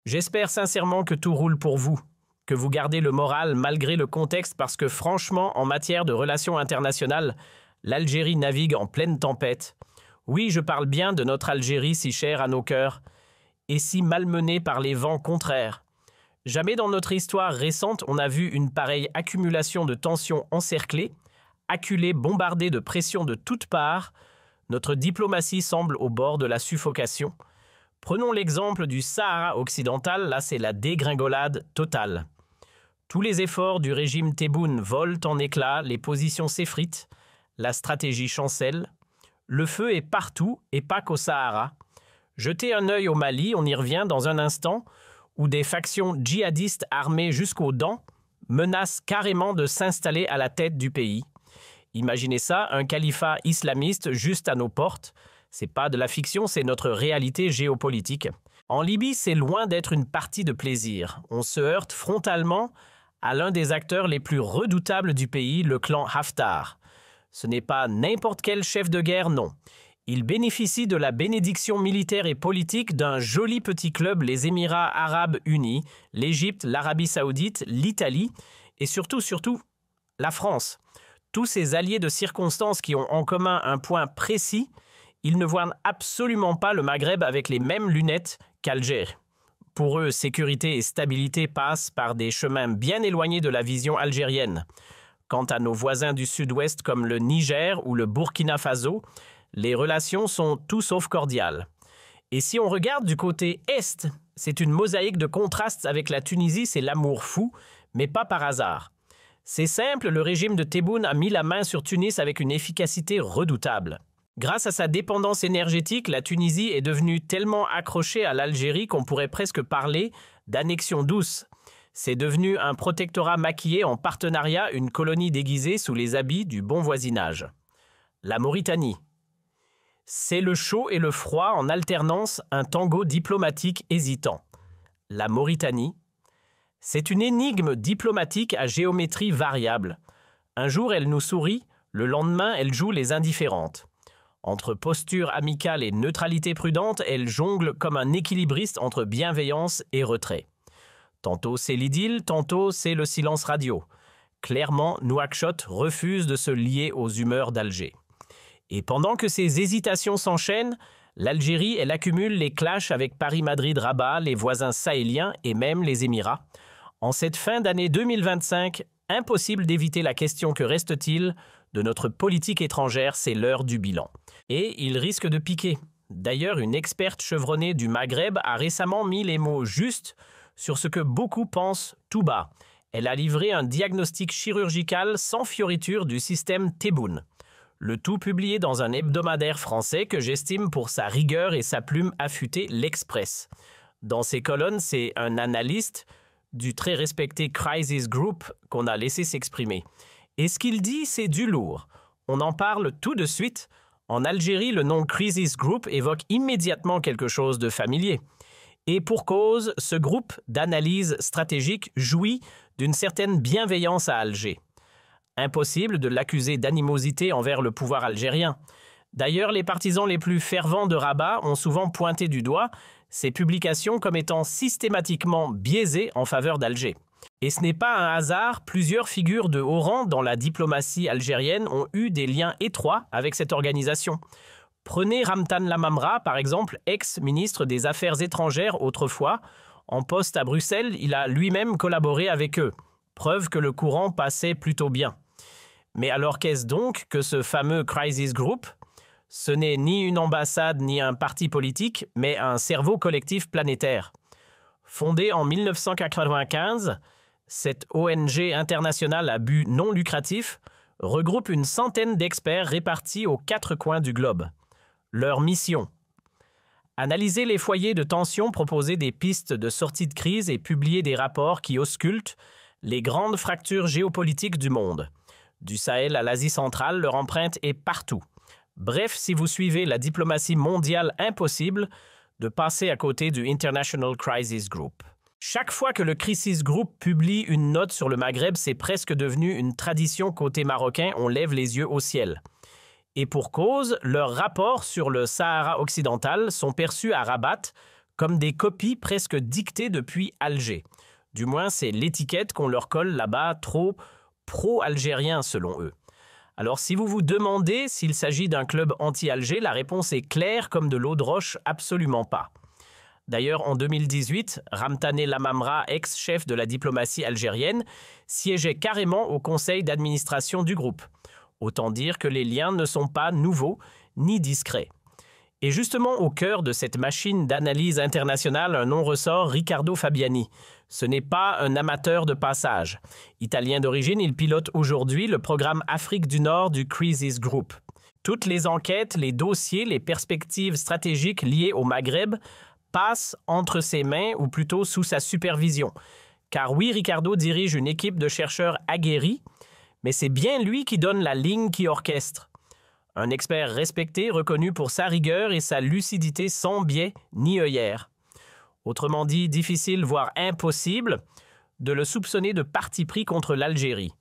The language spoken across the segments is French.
J'espère sincèrement que tout roule pour vous, que vous gardez le moral malgré le contexte parce que franchement, en matière de relations internationales, l'Algérie navigue en pleine tempête. Oui, je parle bien de notre Algérie si chère à nos cœurs, et si malmenée par les vents contraires. Jamais dans notre histoire récente on a vu une pareille accumulation de tensions encerclées, acculée, bombardée de pressions de toutes parts. Notre diplomatie semble au bord de la suffocation. Prenons l'exemple du Sahara occidental, là c'est la dégringolade totale. Tous les efforts du régime Tebboune volent en éclats, les positions s'effritent, la stratégie chancelle. Le feu est partout et pas qu'au Sahara. Jetez un œil au Mali, on y revient dans un instant, où des factions djihadistes armées jusqu'aux dents menacent carrément de s'installer à la tête du pays. Imaginez ça, un califat islamiste juste à nos portes. C'est pas de la fiction, c'est notre réalité géopolitique. En Libye, c'est loin d'être une partie de plaisir. On se heurte frontalement à l'un des acteurs les plus redoutables du pays, le clan Haftar. Ce n'est pas n'importe quel chef de guerre, non. Il bénéficie de la bénédiction militaire et politique d'un joli petit club, les Émirats arabes unis, l'Égypte, l'Arabie saoudite, l'Italie et surtout, la France. Tous ces alliés de circonstance qui ont en commun un point précis, ils ne voient absolument pas le Maghreb avec les mêmes lunettes qu'Alger. Pour eux, sécurité et stabilité passent par des chemins bien éloignés de la vision algérienne. Quant à nos voisins du sud-ouest comme le Niger ou le Burkina Faso, les relations sont tout sauf cordiales. Et si on regarde du côté est, c'est une mosaïque de contrastes avec la Tunisie, c'est l'amour fou, mais pas par hasard. C'est simple, le régime de Tebboune a mis la main sur Tunis avec une efficacité redoutable. Grâce à sa dépendance énergétique, la Tunisie est devenue tellement accrochée à l'Algérie qu'on pourrait presque parler d'annexion douce. C'est devenu un protectorat maquillé en partenariat, une colonie déguisée sous les habits du bon voisinage. La Mauritanie. C'est le chaud et le froid en alternance, un tango diplomatique hésitant. La Mauritanie. C'est une énigme diplomatique à géométrie variable. Un jour, elle nous sourit, le lendemain, elle joue les indifférentes. Entre posture amicale et neutralité prudente, elle jongle comme un équilibriste entre bienveillance et retrait. Tantôt c'est l'idylle, tantôt c'est le silence radio. Clairement, Nouakchott refuse de se lier aux humeurs d'Alger. Et pendant que ces hésitations s'enchaînent, l'Algérie, elle accumule les clashs avec Paris-Madrid-Rabat, les voisins sahéliens et même les Émirats. En cette fin d'année 2025, impossible d'éviter la question que reste-t-il de notre politique étrangère, c'est l'heure du bilan. Et il risque de piquer. D'ailleurs, une experte chevronnée du Maghreb a récemment mis les mots justes sur ce que beaucoup pensent tout bas. Elle a livré un diagnostic chirurgical sans fioriture du système Tebboune. Le tout publié dans un hebdomadaire français que j'estime pour sa rigueur et sa plume affûtée, l'Express. Dans ses colonnes, c'est un analyste du très respecté Crisis Group qu'on a laissé s'exprimer. Et ce qu'il dit, c'est du lourd. On en parle tout de suite. En Algérie, le nom Crisis Group évoque immédiatement quelque chose de familier. Et pour cause, ce groupe d'analyse stratégique jouit d'une certaine bienveillance à Alger. Impossible de l'accuser d'animosité envers le pouvoir algérien. D'ailleurs, les partisans les plus fervents de Rabat ont souvent pointé du doigt ces publications comme étant systématiquement biaisées en faveur d'Alger. Et ce n'est pas un hasard, plusieurs figures de haut rang dans la diplomatie algérienne ont eu des liens étroits avec cette organisation. Prenez Ramtan Lamamra, par exemple, ex-ministre des Affaires étrangères autrefois. En poste à Bruxelles, il a lui-même collaboré avec eux. Preuve que le courant passait plutôt bien. Mais alors qu'est-ce donc que ce fameux Crisis Group ? Ce n'est ni une ambassade ni un parti politique, mais un cerveau collectif planétaire. Fondé en 1995, cette ONG internationale à but non lucratif regroupe une centaine d'experts répartis aux 4 coins du globe. Leur mission : analyser les foyers de tension, proposer des pistes de sortie de crise et publier des rapports qui auscultent les grandes fractures géopolitiques du monde. Du Sahel à l'Asie centrale, leur empreinte est partout. Bref, si vous suivez la diplomatie mondiale, impossible de passer à côté du International Crisis Group. Chaque fois que le Crisis Group publie une note sur le Maghreb, c'est presque devenu une tradition côté marocain, on lève les yeux au ciel. Et pour cause, leurs rapports sur le Sahara occidental sont perçus à Rabat comme des copies presque dictées depuis Alger. Du moins, c'est l'étiquette qu'on leur colle là-bas, trop pro-algérien selon eux. Alors si vous vous demandez s'il s'agit d'un club anti-Alger, la réponse est claire comme de l'eau de roche, absolument pas. D'ailleurs, en 2018, Ramtane Lamamra, ex-chef de la diplomatie algérienne, siégeait carrément au conseil d'administration du groupe. Autant dire que les liens ne sont pas nouveaux ni discrets. Et justement, au cœur de cette machine d'analyse internationale, un nom ressort, Riccardo Fabiani. Ce n'est pas un amateur de passage. Italien d'origine, il pilote aujourd'hui le programme Afrique du Nord du Crisis Group. Toutes les enquêtes, les dossiers, les perspectives stratégiques liées au Maghreb passent entre ses mains ou plutôt sous sa supervision. Car oui, Riccardo dirige une équipe de chercheurs aguerris, mais c'est bien lui qui donne la ligne qui orchestre. Un expert respecté, reconnu pour sa rigueur et sa lucidité sans biais ni œillères. Autrement dit, difficile, voire impossible, de le soupçonner de parti pris contre l'Algérie.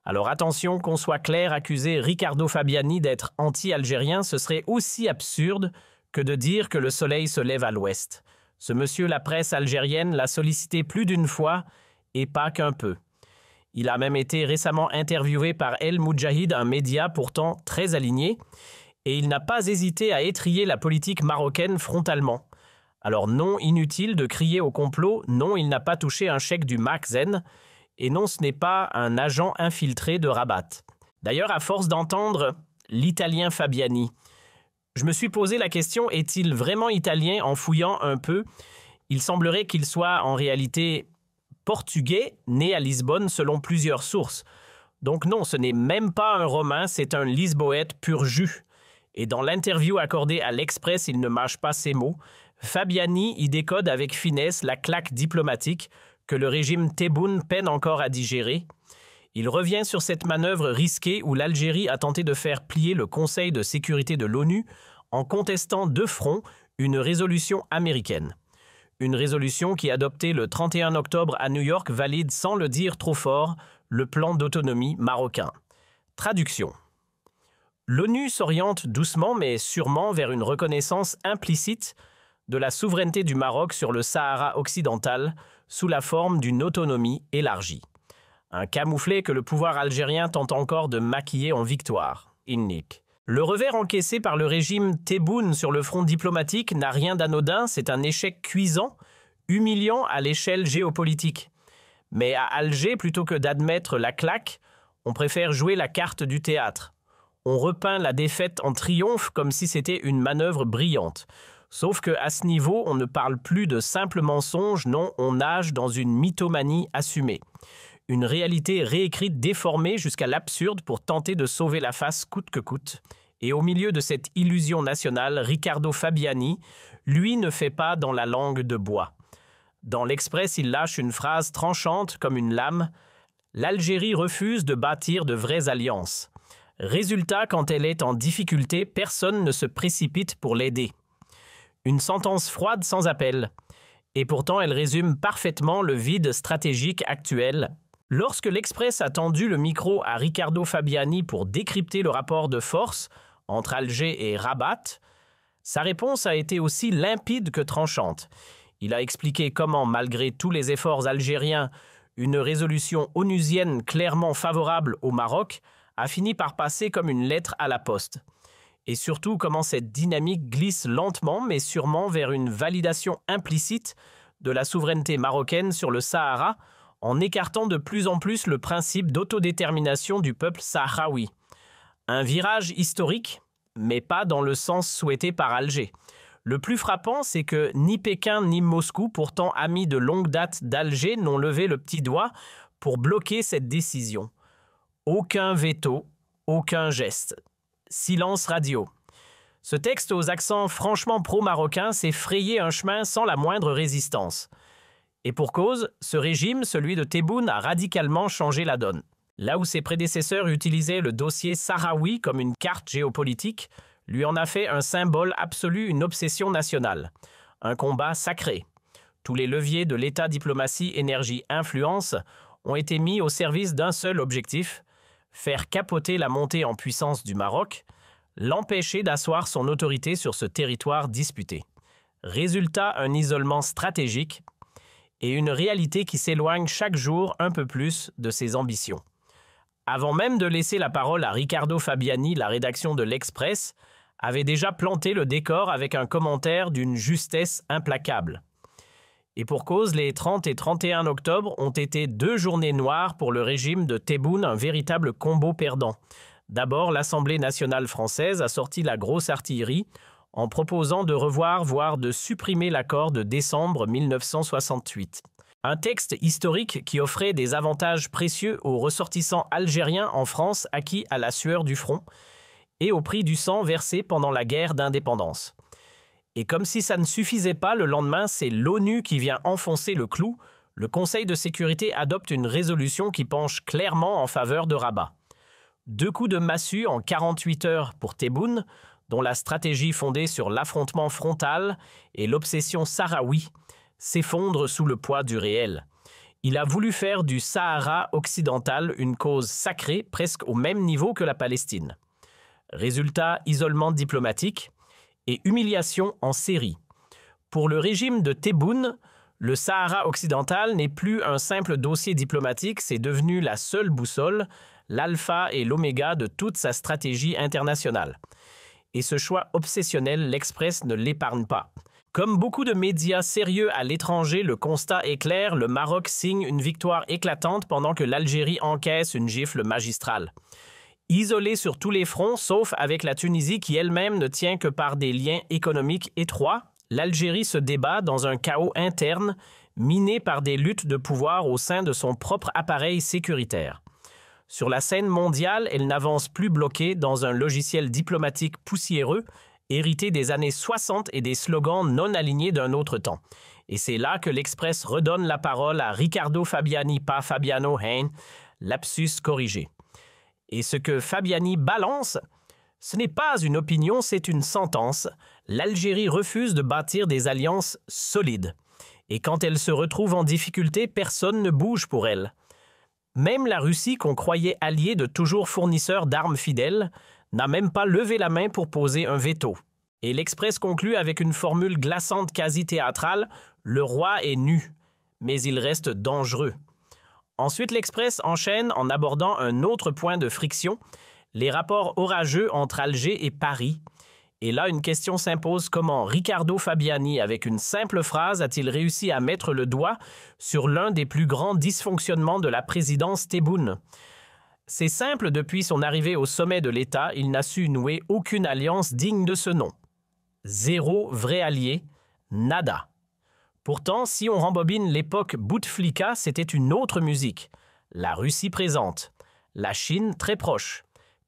Alors attention, qu'on soit clair, accuser Riccardo Fabiani d'être anti-algérien, ce serait aussi absurde que de dire que le soleil se lève à l'ouest. Ce monsieur, la presse algérienne l'a sollicité plus d'une fois, et pas qu'un peu. Il a même été récemment interviewé par El Moudjahid, un média pourtant très aligné, et il n'a pas hésité à étriller la politique marocaine frontalement. Alors non, inutile de crier au complot, non, il n'a pas touché un chèque du Maczen, et non, ce n'est pas un agent infiltré de Rabat. D'ailleurs, à force d'entendre l'italien Fabiani, je me suis posé la question, est-il vraiment italien en fouillant un peu? Il semblerait qu'il soit en réalité portugais, né à Lisbonne selon plusieurs sources. Donc non, ce n'est même pas un Romain, c'est un Lisboète pur jus. Et dans l'interview accordée à l'Express, il ne mâche pas ses mots. Fabiani y décode avec finesse la claque diplomatique que le régime Tebboune peine encore à digérer. Il revient sur cette manœuvre risquée où l'Algérie a tenté de faire plier le Conseil de sécurité de l'ONU en contestant de front une résolution américaine. Une résolution qui, adoptée le 31 octobre à New York, valide sans le dire trop fort le plan d'autonomie marocain. Traduction. L'ONU s'oriente doucement mais sûrement vers une reconnaissance implicite de la souveraineté du Maroc sur le Sahara occidental sous la forme d'une autonomie élargie. Un camouflet que le pouvoir algérien tente encore de maquiller en victoire. Innik. Le revers encaissé par le régime Tebboune sur le front diplomatique n'a rien d'anodin, c'est un échec cuisant, humiliant à l'échelle géopolitique. Mais à Alger, plutôt que d'admettre la claque, on préfère jouer la carte du théâtre. On repeint la défaite en triomphe comme si c'était une manœuvre brillante. Sauf qu'à ce niveau, on ne parle plus de simples mensonges, non, on nage dans une mythomanie assumée. Une réalité réécrite, déformée jusqu'à l'absurde pour tenter de sauver la face coûte que coûte. Et au milieu de cette illusion nationale, Riccardo Fabiani, lui, ne fait pas dans la langue de bois. Dans l'Express, il lâche une phrase tranchante comme une lame. L'Algérie refuse de bâtir de vraies alliances. Résultat, quand elle est en difficulté, personne ne se précipite pour l'aider. Une sentence froide sans appel. Et pourtant, elle résume parfaitement le vide stratégique actuel. Lorsque l'Express a tendu le micro à Riccardo Fabiani pour décrypter le rapport de force entre Alger et Rabat, sa réponse a été aussi limpide que tranchante. Il a expliqué comment, malgré tous les efforts algériens, une résolution onusienne clairement favorable au Maroc a fini par passer comme une lettre à la poste. Et surtout comment cette dynamique glisse lentement mais sûrement vers une validation implicite de la souveraineté marocaine sur le Sahara, en écartant de plus en plus le principe d'autodétermination du peuple sahraoui. Un virage historique, mais pas dans le sens souhaité par Alger. Le plus frappant, c'est que ni Pékin ni Moscou, pourtant amis de longue date d'Alger, n'ont levé le petit doigt pour bloquer cette décision. Aucun veto, aucun geste. Silence radio. Ce texte aux accents franchement pro-marocains s'est frayé un chemin sans la moindre résistance. Et pour cause, ce régime, celui de Tebboune, a radicalement changé la donne. Là où ses prédécesseurs utilisaient le dossier sahraoui comme une carte géopolitique, lui en a fait un symbole absolu, une obsession nationale. Un combat sacré. Tous les leviers de l'État, diplomatie, énergie, influence ont été mis au service d'un seul objectif, faire capoter la montée en puissance du Maroc, l'empêcher d'asseoir son autorité sur ce territoire disputé. Résultat, un isolement stratégique et une réalité qui s'éloigne chaque jour un peu plus de ses ambitions. Avant même de laisser la parole à Riccardo Fabiani, la rédaction de l'Express avait déjà planté le décor avec un commentaire d'une justesse implacable. Et pour cause, les 30 et 31 octobre ont été 2 journées noires pour le régime de Tebboune, un véritable combo perdant. D'abord, l'Assemblée nationale française a sorti la grosse artillerie en proposant de revoir, voire de supprimer l'accord de décembre 1968. Un texte historique qui offrait des avantages précieux aux ressortissants algériens en France acquis à la sueur du front et au prix du sang versé pendant la guerre d'indépendance. Et comme si ça ne suffisait pas, le lendemain, c'est l'ONU qui vient enfoncer le clou. Le Conseil de sécurité adopte une résolution qui penche clairement en faveur de Rabat. 2 coups de massue en 48 heures pour Tebboune, dont la stratégie fondée sur l'affrontement frontal et l'obsession sahraoui s'effondre sous le poids du réel. Il a voulu faire du Sahara occidental une cause sacrée, presque au même niveau que la Palestine. Résultat, isolement diplomatique et humiliation en série. Pour le régime de Tebboune, le Sahara occidental n'est plus un simple dossier diplomatique, c'est devenu la seule boussole, l'alpha et l'oméga de toute sa stratégie internationale. Et ce choix obsessionnel, l'Express ne l'épargne pas. Comme beaucoup de médias sérieux à l'étranger, le constat est clair, le Maroc signe une victoire éclatante pendant que l'Algérie encaisse une gifle magistrale. Isolée sur tous les fronts, sauf avec la Tunisie qui elle-même ne tient que par des liens économiques étroits, l'Algérie se débat dans un chaos interne, miné par des luttes de pouvoir au sein de son propre appareil sécuritaire. Sur la scène mondiale, elle n'avance plus bloquée dans un logiciel diplomatique poussiéreux, hérité des années 60 et des slogans non alignés d'un autre temps. Et c'est là que l'Express redonne la parole à Riccardo Fabiani, pas Fabiano Hein, lapsus corrigé. Et ce que Fabiani balance, ce n'est pas une opinion, c'est une sentence. L'Algérie refuse de bâtir des alliances solides. Et quand elle se retrouve en difficulté, personne ne bouge pour elle. Même la Russie, qu'on croyait alliée de toujours fournisseur d'armes fidèles, n'a même pas levé la main pour poser un veto. Et l'Express conclut avec une formule glaçante quasi théâtrale, « Le roi est nu, mais il reste dangereux ». Ensuite, l'Express enchaîne en abordant un autre point de friction, les rapports orageux entre Alger et Paris. Et là, une question s'impose, comment Riccardo Fabiani, avec une simple phrase, a-t-il réussi à mettre le doigt sur l'un des plus grands dysfonctionnements de la présidence Tebboune? C'est simple, depuis son arrivée au sommet de l'État, il n'a su nouer aucune alliance digne de ce nom. 0 vrai allié, nada. Pourtant, si on rembobine l'époque Bouteflika, c'était une autre musique. La Russie présente, la Chine très proche.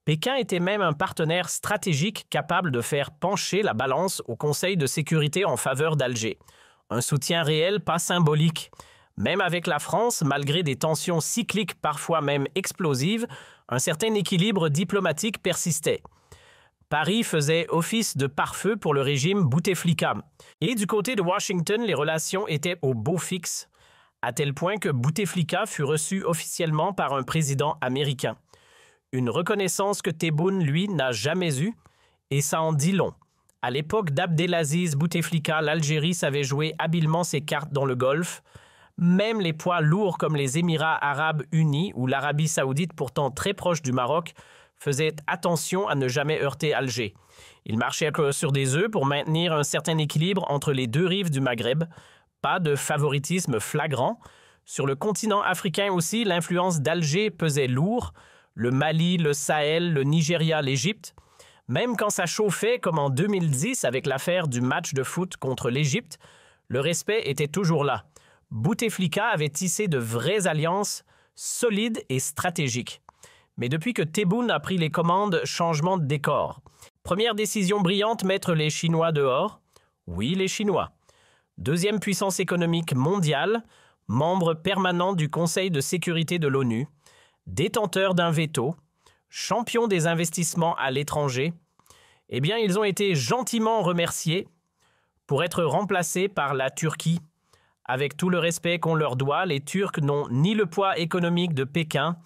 Pékin était même un partenaire stratégique capable de faire pencher la balance au Conseil de sécurité en faveur d'Alger. Un soutien réel, pas symbolique. Même avec la France, malgré des tensions cycliques parfois même explosives, un certain équilibre diplomatique persistait. Paris faisait office de pare-feu pour le régime Bouteflika. Et du côté de Washington, les relations étaient au beau fixe, à tel point que Bouteflika fut reçu officiellement par un président américain. Une reconnaissance que Tebboune, lui, n'a jamais eue, et ça en dit long. À l'époque d'Abdelaziz Bouteflika, l'Algérie savait jouer habilement ses cartes dans le Golfe. Même les poids lourds comme les Émirats arabes unis ou l'Arabie saoudite, pourtant très proche du Maroc, faisaient attention à ne jamais heurter Alger. Ils marchaient sur des œufs pour maintenir un certain équilibre entre les deux rives du Maghreb. Pas de favoritisme flagrant. Sur le continent africain aussi, l'influence d'Alger pesait lourd. Le Mali, le Sahel, le Nigeria, l'Égypte. Même quand ça chauffait, comme en 2010 avec l'affaire du match de foot contre l'Égypte, le respect était toujours là. Bouteflika avait tissé de vraies alliances solides et stratégiques. Mais depuis que Tebboune a pris les commandes, changement de décor. Première décision brillante, mettre les Chinois dehors. Oui, les Chinois. Deuxième puissance économique mondiale, membre permanent du Conseil de sécurité de l'ONU, détenteur d'un veto, champion des investissements à l'étranger, eh bien, ils ont été gentiment remerciés pour être remplacés par la Turquie. Avec tout le respect qu'on leur doit, les Turcs n'ont ni le poids économique de Pékin,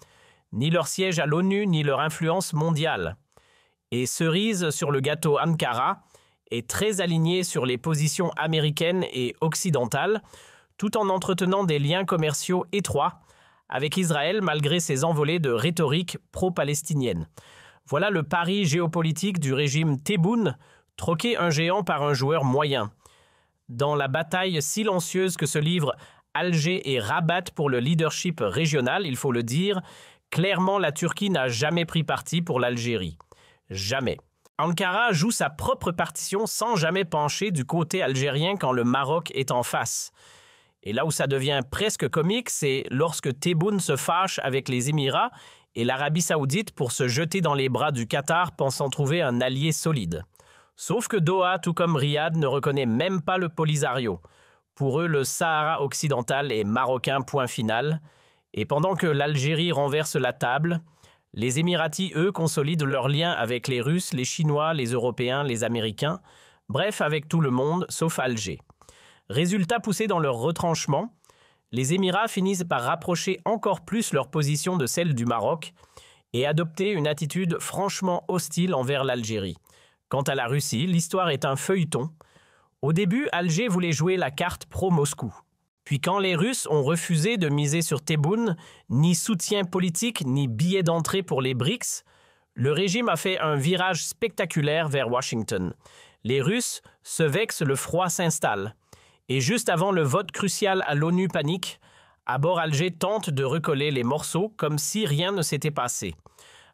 ni leur siège à l'ONU, ni leur influence mondiale. Et cerise sur le gâteau Ankara, est très aligné sur les positions américaines et occidentales, tout en entretenant des liens commerciaux étroits avec Israël malgré ses envolées de rhétorique pro-palestinienne. Voilà le pari géopolitique du régime Tebboune, troquer un géant par un joueur moyen. Dans la bataille silencieuse que se livrent Alger et Rabat pour le leadership régional, il faut le dire, clairement la Turquie n'a jamais pris parti pour l'Algérie. Jamais. Ankara joue sa propre partition sans jamais pencher du côté algérien quand le Maroc est en face. Et là où ça devient presque comique, c'est lorsque Tebboune se fâche avec les Émirats et l'Arabie Saoudite pour se jeter dans les bras du Qatar pensant trouver un allié solide. Sauf que Doha, tout comme Riyad, ne reconnaît même pas le Polisario. Pour eux, le Sahara occidental est marocain, point final. Et pendant que l'Algérie renverse la table, les Émiratis, eux, consolident leurs liens avec les Russes, les Chinois, les Européens, les Américains, bref, avec tout le monde, sauf Alger. Résultat poussé dans leur retranchement, les Émirats finissent par rapprocher encore plus leur position de celle du Maroc et adopter une attitude franchement hostile envers l'Algérie. Quant à la Russie, l'histoire est un feuilleton. Au début, Alger voulait jouer la carte pro-Moscou. Puis quand les Russes ont refusé de miser sur Tebboune, ni soutien politique, ni billet d'entrée pour les BRICS, le régime a fait un virage spectaculaire vers Washington. Les Russes se vexent, le froid s'installe. Et juste avant le vote crucial à l'ONU panique, à bord Alger tente de recoller les morceaux comme si rien ne s'était passé.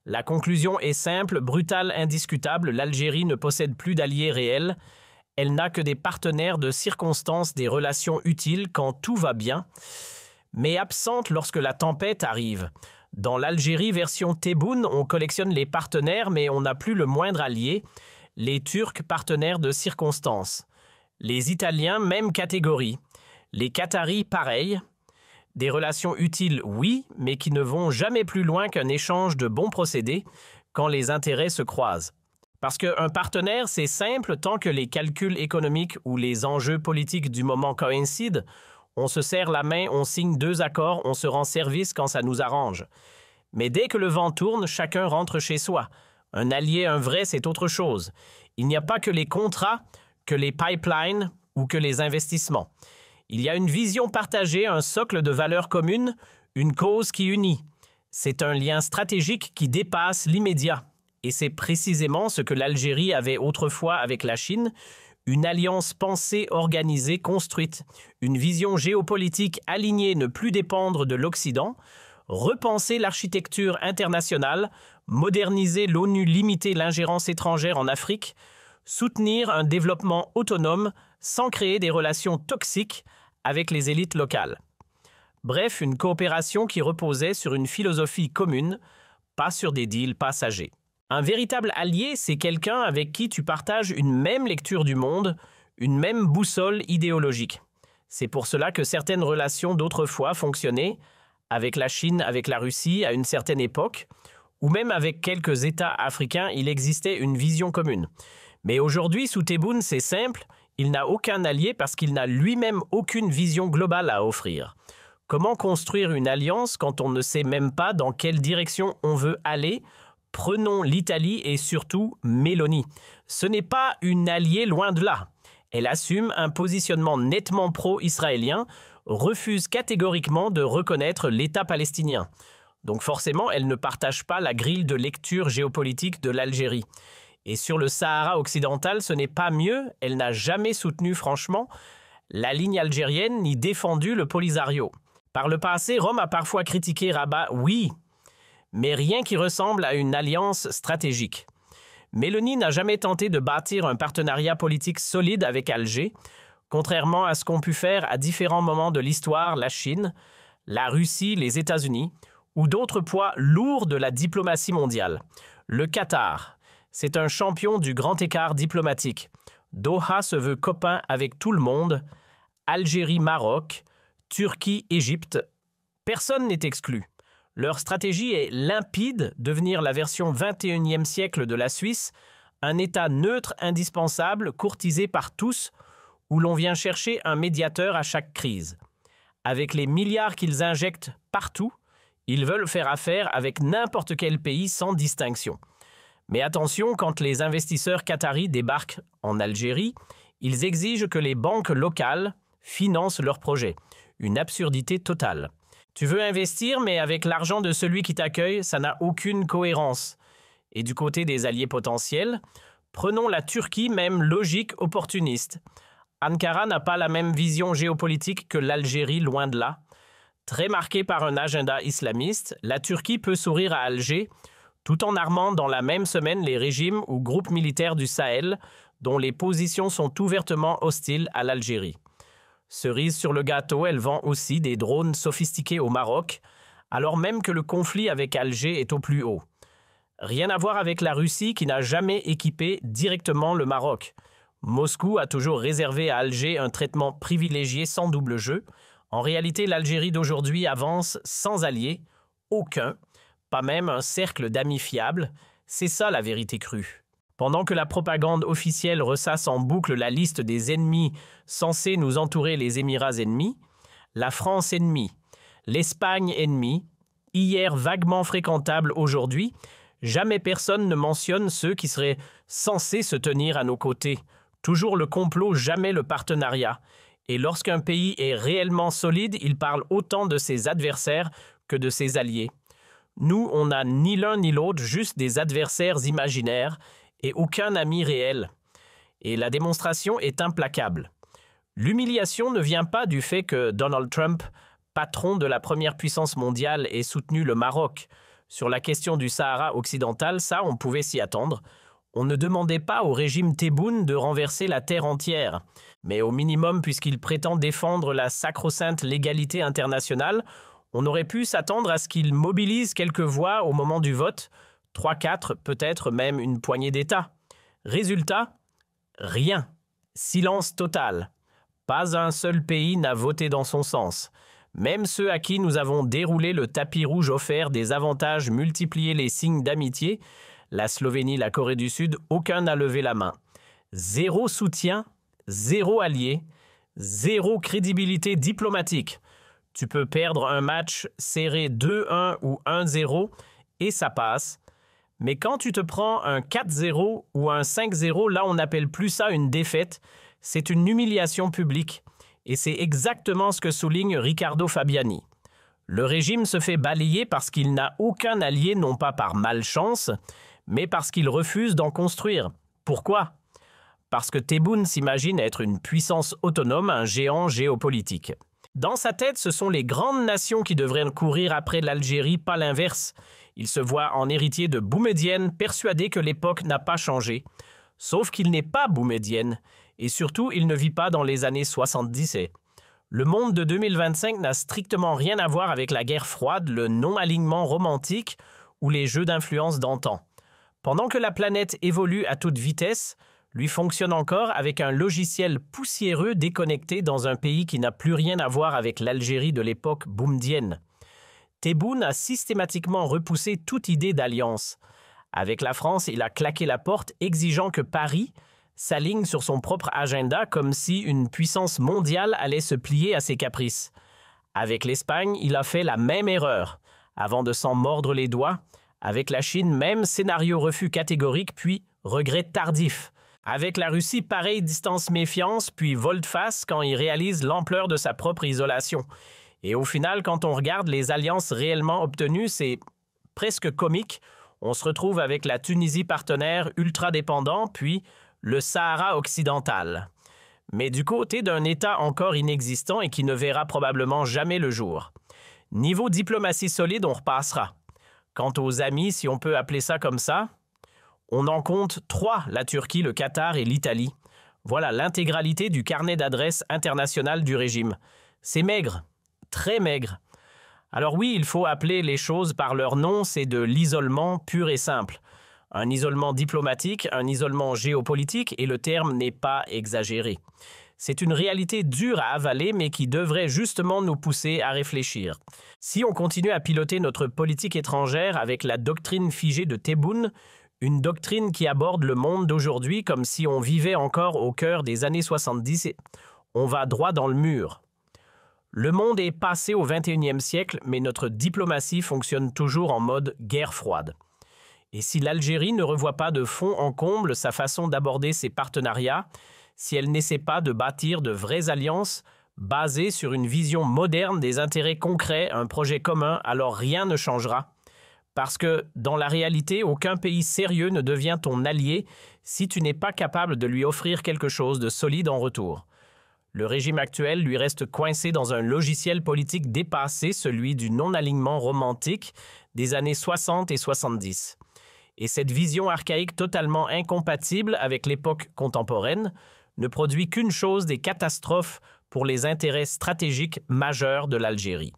La conclusion est simple, brutale, indiscutable, l'Algérie ne possède plus d'alliés réels. Elle n'a que des partenaires de circonstance, des relations utiles quand tout va bien, mais absente lorsque la tempête arrive. Dans l'Algérie version Tebboune, on collectionne les partenaires, mais on n'a plus le moindre allié, les Turcs partenaires de circonstance. Les Italiens, même catégorie. Les Qataris, pareil. Des relations utiles, oui, mais qui ne vont jamais plus loin qu'un échange de bons procédés quand les intérêts se croisent. Parce qu'un partenaire, c'est simple tant que les calculs économiques ou les enjeux politiques du moment coïncident. On se serre la main, on signe 2 accords, on se rend service quand ça nous arrange. Mais dès que le vent tourne, chacun rentre chez soi. Un allié, un vrai, c'est autre chose. Il n'y a pas que les contrats, que les pipelines ou que les investissements. Il y a une vision partagée, un socle de valeurs communes, une cause qui unit. C'est un lien stratégique qui dépasse l'immédiat. Et c'est précisément ce que l'Algérie avait autrefois avec la Chine, une alliance pensée, organisée, construite, une vision géopolitique alignée, ne plus dépendre de l'Occident, repenser l'architecture internationale, moderniser l'ONU, limiter l'ingérence étrangère en Afrique, soutenir un développement autonome sans créer des relations toxiques avec les élites locales. Bref, une coopération qui reposait sur une philosophie commune, pas sur des deals passagers. Un véritable allié, c'est quelqu'un avec qui tu partages une même lecture du monde, une même boussole idéologique. C'est pour cela que certaines relations d'autrefois fonctionnaient, avec la Chine, avec la Russie à une certaine époque, ou même avec quelques États africains, il existait une vision commune. Mais aujourd'hui, sous Tebboune, c'est simple, il n'a aucun allié parce qu'il n'a lui-même aucune vision globale à offrir. Comment construire une alliance quand on ne sait même pas dans quelle direction on veut aller ? Prenons l'Italie et surtout Mélanie. Ce n'est pas une alliée loin de là. Elle assume un positionnement nettement pro-israélien, refuse catégoriquement de reconnaître l'État palestinien. Donc forcément, elle ne partage pas la grille de lecture géopolitique de l'Algérie. Et sur le Sahara occidental, ce n'est pas mieux, elle n'a jamais soutenu franchement la ligne algérienne ni défendu le Polisario. Par le passé, Rome a parfois critiqué Rabat, oui, mais rien qui ressemble à une alliance stratégique. Mélanie n'a jamais tenté de bâtir un partenariat politique solide avec Alger, contrairement à ce qu'ont pu faire à différents moments de l'histoire la Chine, la Russie, les États-Unis, ou d'autres poids lourds de la diplomatie mondiale. Le Qatar, c'est un champion du grand écart diplomatique. Doha se veut copain avec tout le monde. Algérie, Maroc, Turquie, Égypte. Personne n'est exclu. Leur stratégie est limpide, devenir la version 21e siècle de la Suisse, un État neutre indispensable, courtisé par tous, où l'on vient chercher un médiateur à chaque crise. Avec les milliards qu'ils injectent partout, ils veulent faire affaire avec n'importe quel pays sans distinction. Mais attention, quand les investisseurs qataris débarquent en Algérie, ils exigent que les banques locales financent leurs projets. Une absurdité totale. Tu veux investir, mais avec l'argent de celui qui t'accueille, ça n'a aucune cohérence. Et du côté des alliés potentiels, prenons la Turquie, même logique opportuniste. Ankara n'a pas la même vision géopolitique que l'Algérie, loin de là. Très marquée par un agenda islamiste, la Turquie peut sourire à Alger, tout en armant dans la même semaine les régimes ou groupes militaires du Sahel, dont les positions sont ouvertement hostiles à l'Algérie. Cerise sur le gâteau, elle vend aussi des drones sophistiqués au Maroc, alors même que le conflit avec Alger est au plus haut. Rien à voir avec la Russie qui n'a jamais équipé directement le Maroc. Moscou a toujours réservé à Alger un traitement privilégié sans double jeu. En réalité, l'Algérie d'aujourd'hui avance sans alliés, aucun, pas même un cercle d'amis fiables. C'est ça la vérité crue. Pendant que la propagande officielle ressasse en boucle la liste des ennemis censés nous entourer les Émirats ennemis, la France ennemie, l'Espagne ennemie, hier vaguement fréquentable aujourd'hui, jamais personne ne mentionne ceux qui seraient censés se tenir à nos côtés. Toujours le complot, jamais le partenariat. Et lorsqu'un pays est réellement solide, il parle autant de ses adversaires que de ses alliés. Nous, on n'a ni l'un ni l'autre, juste des adversaires imaginaires et aucun ami réel. Et la démonstration est implacable. L'humiliation ne vient pas du fait que Donald Trump, patron de la première puissance mondiale, ait soutenu le Maroc. Sur la question du Sahara occidental, ça, on pouvait s'y attendre. On ne demandait pas au régime Tebboune de renverser la terre entière. Mais au minimum, puisqu'il prétend défendre la sacro-sainte légalité internationale, on aurait pu s'attendre à ce qu'il mobilise quelques voix au moment du vote, 3, 4, peut-être même une poignée d'États. Résultat, rien. Silence total. Pas un seul pays n'a voté dans son sens. Même ceux à qui nous avons déroulé le tapis rouge offert des avantages multipliés les signes d'amitié, la Slovénie, la Corée du Sud, aucun n'a levé la main. Zéro soutien, zéro allié, zéro crédibilité diplomatique. Tu peux perdre un match serré 2-1 ou 1-0 et ça passe. Mais quand tu te prends un 4-0 ou un 5-0, là on n'appelle plus ça une défaite, c'est une humiliation publique. Et c'est exactement ce que souligne Riccardo Fabiani. Le régime se fait balayer parce qu'il n'a aucun allié, non pas par malchance, mais parce qu'il refuse d'en construire. Pourquoi? Parce que Tebboune s'imagine être une puissance autonome, un géant géopolitique. Dans sa tête, ce sont les grandes nations qui devraient courir après l'Algérie, pas l'inverse. Il se voit en héritier de Boumedienne, persuadé que l'époque n'a pas changé. Sauf qu'il n'est pas Boumedienne, et surtout, il ne vit pas dans les années 70. Le monde de 2025 n'a strictement rien à voir avec la guerre froide, le non-alignement romantique ou les jeux d'influence d'antan. Pendant que la planète évolue à toute vitesse, lui fonctionne encore avec un logiciel poussiéreux déconnecté dans un pays qui n'a plus rien à voir avec l'Algérie de l'époque boumedienne. Tebboune a systématiquement repoussé toute idée d'alliance. Avec la France, il a claqué la porte, exigeant que Paris s'aligne sur son propre agenda comme si une puissance mondiale allait se plier à ses caprices. Avec l'Espagne, il a fait la même erreur, avant de s'en mordre les doigts. Avec la Chine, même scénario refus catégorique, puis regret tardif. Avec la Russie, pareille distance méfiance, puis volte-face quand il réalise l'ampleur de sa propre isolation. Et au final, quand on regarde les alliances réellement obtenues, c'est presque comique. On se retrouve avec la Tunisie partenaire ultra-dépendant, puis le Sahara occidental. Mais du côté d'un État encore inexistant et qui ne verra probablement jamais le jour. Niveau diplomatie solide, on repassera. Quant aux amis, si on peut appeler ça comme ça, on en compte 3, la Turquie, le Qatar et l'Italie. Voilà l'intégralité du carnet d'adresses international du régime. C'est maigre, très maigre. Alors oui, il faut appeler les choses par leur nom, c'est de l'isolement pur et simple. Un isolement diplomatique, un isolement géopolitique, et le terme n'est pas exagéré. C'est une réalité dure à avaler, mais qui devrait justement nous pousser à réfléchir. Si on continue à piloter notre politique étrangère avec la doctrine figée de Tebboune, une doctrine qui aborde le monde d'aujourd'hui comme si on vivait encore au cœur des années 70, on va droit dans le mur. Le monde est passé au XXIe siècle, mais notre diplomatie fonctionne toujours en mode guerre froide. Et si l'Algérie ne revoit pas de fond en comble sa façon d'aborder ses partenariats, si elle n'essaie pas de bâtir de vraies alliances basées sur une vision moderne des intérêts concrets, un projet commun, alors rien ne changera. Parce que, dans la réalité, aucun pays sérieux ne devient ton allié si tu n'es pas capable de lui offrir quelque chose de solide en retour. Le régime actuel lui reste coincé dans un logiciel politique dépassé, celui du non-alignement romantique des années 60 et 70. Et cette vision archaïque totalement incompatible avec l'époque contemporaine ne produit qu'une chose, des catastrophes pour les intérêts stratégiques majeurs de l'Algérie.